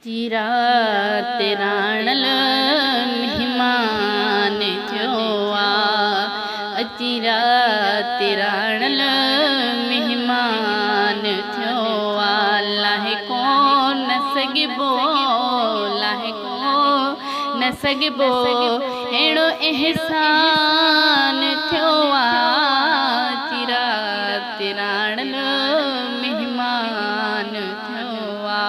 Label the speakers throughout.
Speaker 1: चिरा तिराणल मेहमान थियो आ चिरा तिराणल मेहमान थियो आ लाहे को न सगबो लाहे को न सगबो एड़ो एहसान थियो आ चिरा तिराणल मेहमान थियो आ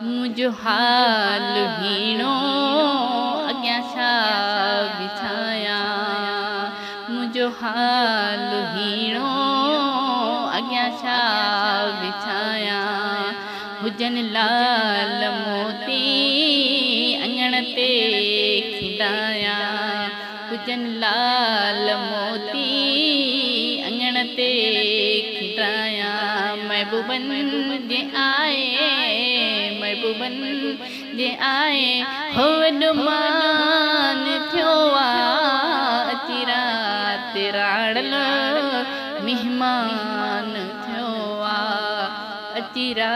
Speaker 1: मुझो हाल हीणो अग्यां छा बिछाया मुझो हाल हीणो अग्यां छा बिछाया हुजन लाल मोती अंगण ते खिंडाया हुजन लाल मोती अंगण ते खिंडाया महबूबन जे आए महबूबन जे आए हो मान थियो आ चिरा तिराणल मेहमान थियो आ चिरा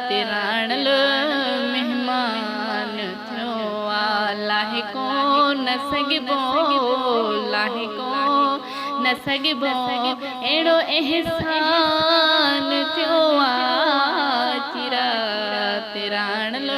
Speaker 1: तिराणल मेहमान थियो आ लाहे को न सगबो लाहे को न सगबो एड़ो एहसान थियो आ चिरा तिराणल